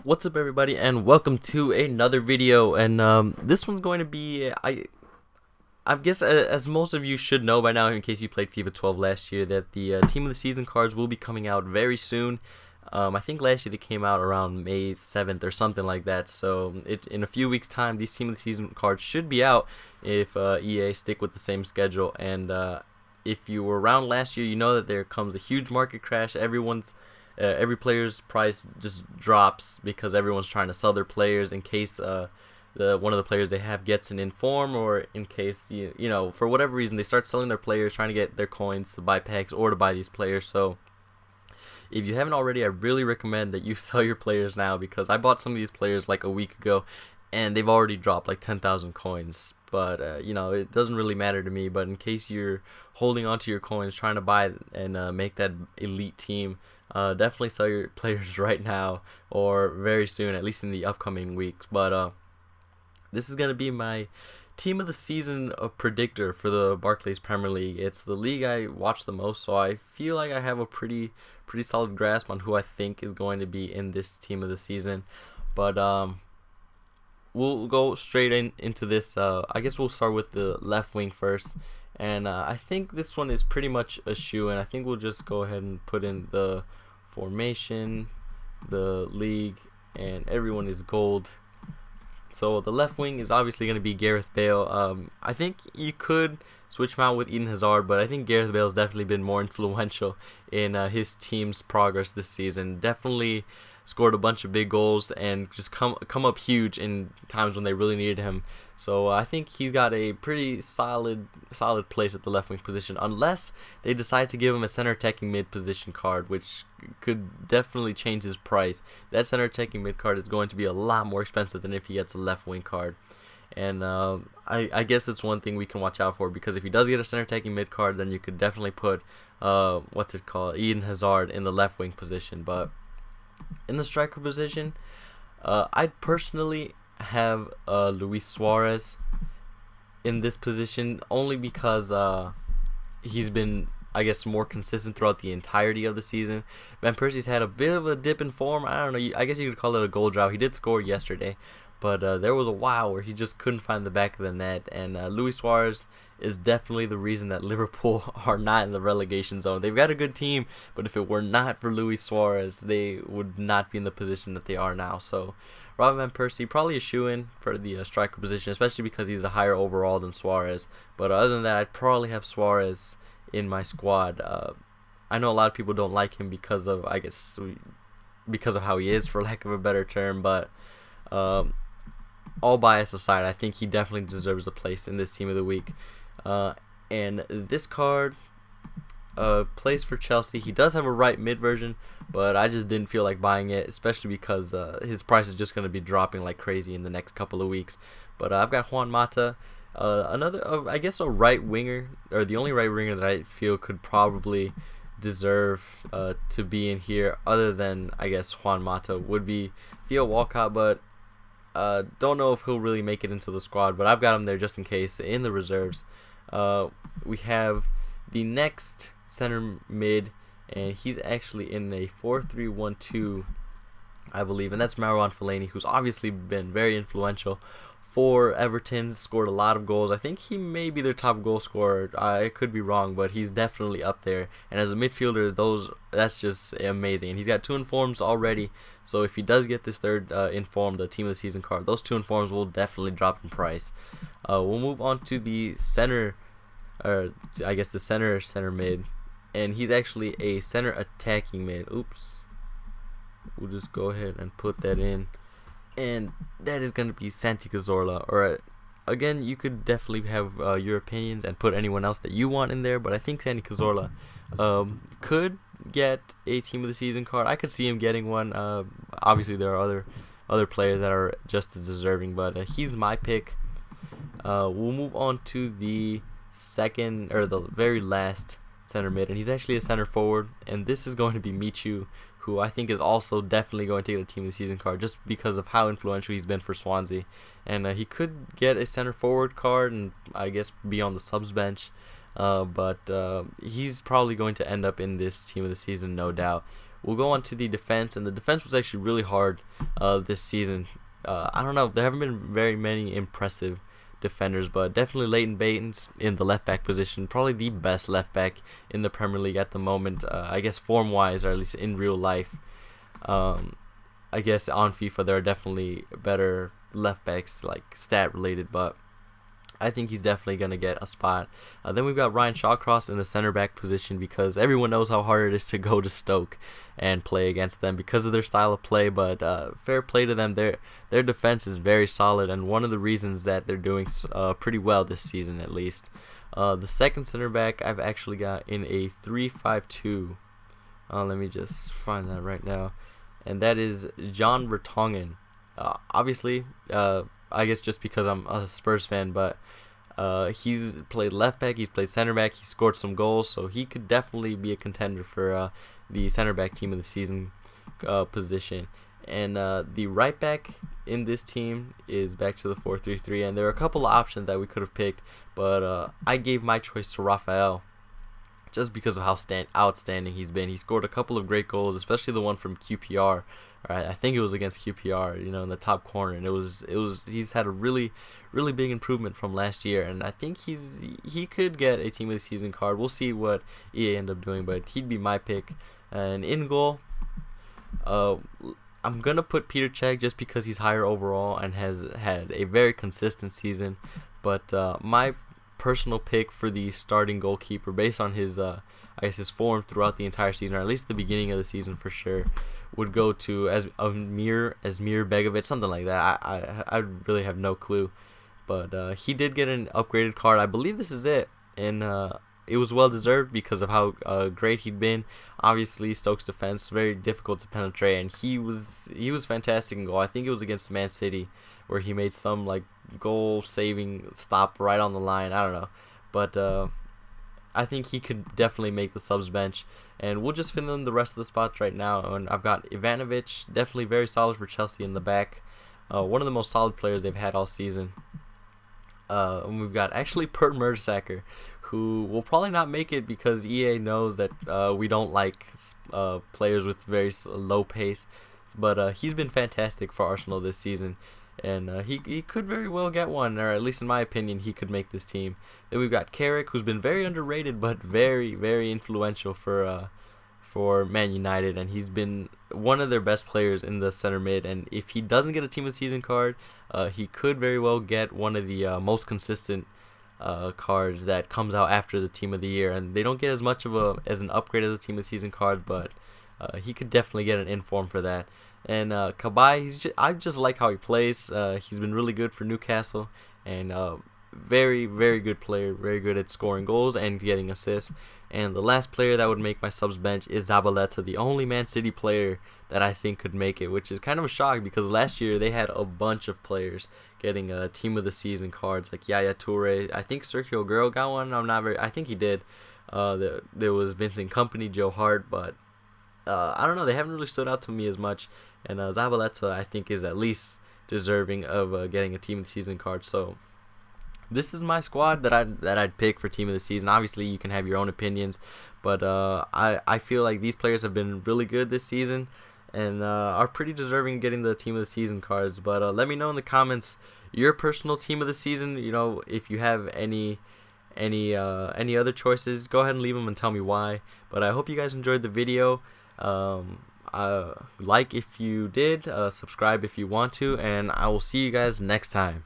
What's up, everybody, and welcome to another video. And this one's going to be, I guess, as most of you should know by now, in case you played FIFA 12 last year, that the Team of the Season cards will be coming out very soon. I think last year they came out around May 7th or something like that. So in a few weeks' time, these Team of the Season cards should be out if EA stick with the same schedule. And if you were around last year, you know that there comes a huge market crash. Every player's price just drops because everyone's trying to sell their players in case one of the players they have gets an inform, or in case you know, for whatever reason they start selling their players, trying to get their coins to buy packs or to buy these players. So if you haven't already, I really recommend that you sell your players now, because I bought some of these players like a week ago and they've already dropped like 10,000 coins. But you know, it doesn't really matter to me. But in case you're holding onto your coins, trying to buy and make that elite team, definitely sell your players right now or very soon, at least in the upcoming weeks. But this is gonna be my team of the season predictor for the Barclays Premier League. It's the league I watch the most, so I feel like I have a pretty solid grasp on who I think is going to be in this team of the season. But we'll go straight into this. I guess we'll start with the left wing first, and I think this one is pretty much a shoe, and I think we'll just go ahead and put in the formation, the league, and everyone is gold. So the left wing is obviously going to be Gareth Bale. I think you could switch him out with Eden Hazard, but I think Gareth Bale has definitely been more influential in his team's progress this season. Definitely scored a bunch of big goals and just come up huge in times when they really needed him. So I think he's got a pretty solid place at the left wing position, unless they decide to give him a center attacking mid position card, which could definitely change his price. That center attacking mid card is going to be a lot more expensive than if he gets a left wing card. And I guess it's one thing we can watch out for, because if he does get a center attacking mid card, then you could definitely put Eden Hazard in the left wing position. But in the striker position, I'd personally have Luis Suarez in this position, only because he's been, I guess, more consistent throughout the entirety of the season. Van Persie's had a bit of a dip in form. I don't know. I guess you could call it a goal drought. He did score yesterday, but there was a while where he just couldn't find the back of the net. And Luis Suarez is definitely the reason that Liverpool are not in the relegation zone. They've got a good team, but if it were not for Luis Suarez, they would not be in the position that they are now. So Robin Van Persie, probably a shoe-in for the striker position, especially because he's a higher overall than Suarez. But other than that, I'd probably have Suarez in my squad. I know a lot of people don't like him because of, I guess, because of how he is, for lack of a better term. But all bias aside, I think he definitely deserves a place in this team of the week. And this card plays for Chelsea. He does have a right mid version, but I just didn't feel like buying it, especially because his price is just going to be dropping like crazy in the next couple of weeks. But I've got Juan Mata, another, I guess, a right winger, or the only right winger that I feel could probably deserve to be in here, other than, I guess, Juan Mata, would be Theo Walcott. But don't know if he'll really make it into the squad, but I've got him there just in case in the reserves. We have the next center mid, and he's actually in a 4-3-1-2, I believe, and that's Marouane Fellaini, who's obviously been very influential for Everton, scored a lot of goals. I think he may be their top goal scorer. I could be wrong, but he's definitely up there. And as a midfielder, that's just amazing. And he's got 2 informs already, so if he does get this third inform, the team of the season card, those 2 informs will definitely drop in price. We'll move on to the center, or I guess the center mid, and he's actually a center attacking mid. Oops. We'll just go ahead and put that in. And that is going to be Santi Cazorla. Or again, you could definitely have your opinions and put anyone else that you want in there, but I think Santi Cazorla could get a team of the season card. I could see him getting one. Obviously there are other players that are just as deserving, but he's my pick. We'll move on to the second, or the very last center mid, and he's actually a center forward, and this is going to be Michu, who I think is also definitely going to get a team of the season card, just because of how influential he's been for Swansea. And he could get a center forward card and I guess be on the subs bench, but he's probably going to end up in this team of the season, no doubt. we'll go on to the defense, and the defense was actually really hard this season. I don't know, there haven't been very many impressive defenders, but definitely Leighton Baines in the left back position, probably the best left back in the Premier League at the moment. I guess form wise, or at least in real life. I guess on FIFA there are definitely better left backs, like stat related, but I think he's definitely going to get a spot. Then we've got Ryan Shawcross in the center back position, because everyone knows how hard it is to go to Stoke and play against them because of their style of play, but fair play to them. Their defense is very solid, and one of the reasons that they're doing pretty well this season at least. The second center back I've actually got in a 3-5-2. Let me just find that right now. And that is John Vertonghen. Obviously, I guess just because I'm a Spurs fan, but he's played left back, he's played center back, he scored some goals, so he could definitely be a contender for the center back team of the season position. And the right back in this team is back to the 4-3-3, and there are a couple of options that we could have picked, but I gave my choice to Rafael, just because of how outstanding he's been. He scored a couple of great goals, especially the one from QPR. Right, I think it was against QPR, in the top corner, and he's had a really big improvement from last year, and I think he could get a team of the season card. We'll see what EA end up doing, but he'd be my pick. And in goal, I'm gonna put Peter Cech just because he's higher overall and has had a very consistent season, but my personal pick for the starting goalkeeper, based on his his form throughout the entire season, or at least the beginning of the season for sure, would go to Asmir Begovic, something like that. I really have no clue, but he did get an upgraded card. I believe this is it, and it was well deserved because of how great he'd been. Obviously, Stoke's defense very difficult to penetrate, and he was fantastic in goal. I think it was against Man City where he made some like goal-saving stop right on the line. I don't know, but I think he could definitely make the subs bench, and we'll just fill in the rest of the spots right now. And I've got Ivanovic, definitely very solid for Chelsea in the back, one of the most solid players they've had all season. And we've got actually Per Mertesacker, who will probably not make it because EA knows that we don't like players with very low pace, but he's been fantastic for Arsenal this season. And he could very well get one, or at least in my opinion, he could make this team. Then we've got Carrick, who's been very underrated, but very influential for Man United, and he's been one of their best players in the center mid. And if he doesn't get a team of the season card, he could very well get one of the most consistent cards that comes out after the team of the year. And they don't get as much of an upgrade as a team of the season card, but he could definitely get an inform for that. And Cabaye, I just like how he plays. He's been really good for Newcastle, and very good player, very good at scoring goals and getting assists. And the last player that would make my subs bench is Zabaleta, the only Man City player that I think could make it, which is kind of a shock because last year they had a bunch of players getting team of the season cards, like Yaya Toure. I think Sergio Aguero got one. I think he did. There was Vincent Kompany, Joe Hart, but I don't know. They haven't really stood out to me as much. And Zabaleta, I think, is at least deserving of getting a team of the season card. So this is my squad that I'd pick for team of the season. Obviously, you can have your own opinions, but I feel like these players have been really good this season and are pretty deserving of getting the team of the season cards. But let me know in the comments your personal team of the season. If you have any other choices, go ahead and leave them and tell me why. But I hope you guys enjoyed the video. Like if you did, subscribe if you want to, and I will see you guys next time.